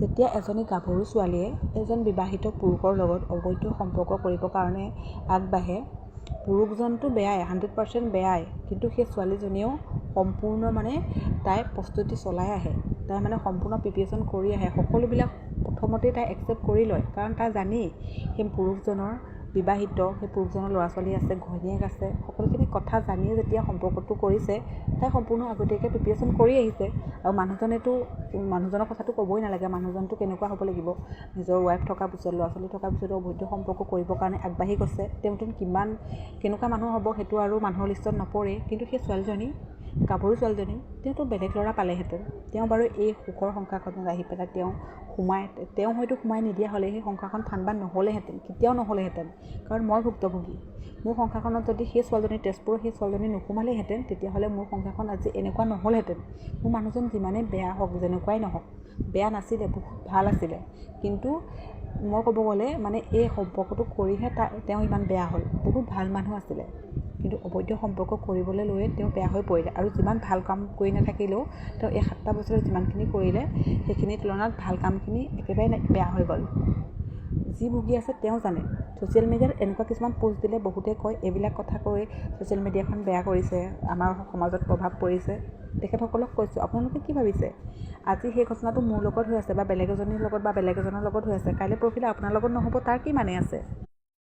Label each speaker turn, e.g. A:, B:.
A: যেতিয়া এজনী গাভৰু ছোৱালীয়ে এজন বিবাহিত পুৰুষৰ লগত অবৈধ সম্পৰ্ক কৰিবৰ কাৰণে আগবাঢ়ে, পুৰুষজনটো বেয়াই 100% বেয়াই, কিন্তু সেই ছোৱালীজনীয়েও সম্পূৰ্ণ তাই প্ৰস্তুতি চলাই আহে, তাই সম্পূৰ্ণ প্ৰিপেৰেশ্যন কৰি আহে, সকলোবিলাক প্ৰথমতেই তাই একচেপ্ট কৰি লয়, কাৰণ তাই জানেই সেই পুৰুষজনৰ বিবাহিত, সেই পুৰুষজনৰ ল'ৰা ছোৱালী আছে, ঘৈণীয়েক আছে, সকলোখিনি কথা জানিয়ে যেতিয়া সম্পৰ্কটো কৰিছে, তাই সম্পূৰ্ণ আগতীয়াকৈ প্ৰিপেৰেশ্যন কৰি আহিছে। আৰু মানুহজনৰ কথাটো ক'বই নালাগে, মানুহজনটো কেনেকুৱা হ'ব লাগিব, নিজৰ ৱাইফ থকাৰ পিছত, ল'ৰা ছোৱালী থকাৰ পিছতো অবৈধ সম্পৰ্ক কৰিবৰ কাৰণে আগবাঢ়ি গৈছে, তেওঁতো কেনেকুৱা মানুহ হ'ব সেইটো আৰু মানুহৰ লিষ্টত নপৰেই। কিন্তু সেই ছোৱালীজনী, গাভৰু ছোৱালীজনী, তেওঁতো বেলেগ ল'ৰা পালেহেঁতেন, তেওঁ বাৰু এই সুখৰ সংসাৰখনত আহি পেলাই তেওঁ হয়তো সোমাই নিদিয়া হ'লে সেই সংসাৰখন ঠাণ্ডা নহ'লেহেঁতেন, কেতিয়াও নহ'লেহেঁতেন। কাৰণ মই ভুক্তভোগী, মোৰ সংসাৰখনত যদি সেই ছোৱালীজনী, তেজপুৰৰ সেই ছোৱালীজনী নোসোমালেহেঁতেন, তেতিয়াহ'লে মোৰ সংসাৰখন আজি এনেকুৱা নহ'লহেঁতেন। মোৰ মানুহজন যিমানেই বেয়া হওক, যেনেকুৱাই নহওক, বেয়া নাছিলে, বহুত ভাল আছিলে, কিন্তু মই ক'ব গ'লে এই সম্পৰ্কটো কৰিহে তেওঁ ইমান বেয়া হ'ল। বহুত ভাল মানুহ আছিলে, কিন্তু অবৈধ সম্পৰ্ক কৰিবলৈ লৈয়ে তেওঁ বেয়া হৈ পৰিলে। আৰু যিমান ভাল কাম কৰি নাথাকিলেও তেওঁ এই 7টা বছৰত যিমানখিনি কৰিলে, সেইখিনিৰ তুলনাত ভাল কামখিনি একেবাৰে বেয়া হৈ গ'ল। যি ভুগি আছে তেওঁ জানে। ছ'চিয়েল মিডিয়াত এনেকুৱা কিছুমান পোষ্ট দিলে বহুতে কয়, এইবিলাক কথা কৈ ছ'চিয়েল মিডিয়াখন বেয়া কৰিছে, আমাৰ সমাজত প্ৰভাৱ পৰিছে। তেখেতসকলক কৈছোঁ, আপোনালোকে কি ভাবিছে? আজি সেই ঘটনাটো মোৰ লগত হৈ আছে, বা বেলেগ এজনীৰ লগত বা বেলেগ এজনৰ লগত হৈ আছে, কাইলৈ পৰহিলৈ আপোনাৰ লগত নহ'ব, তাৰ কি মানে আছে?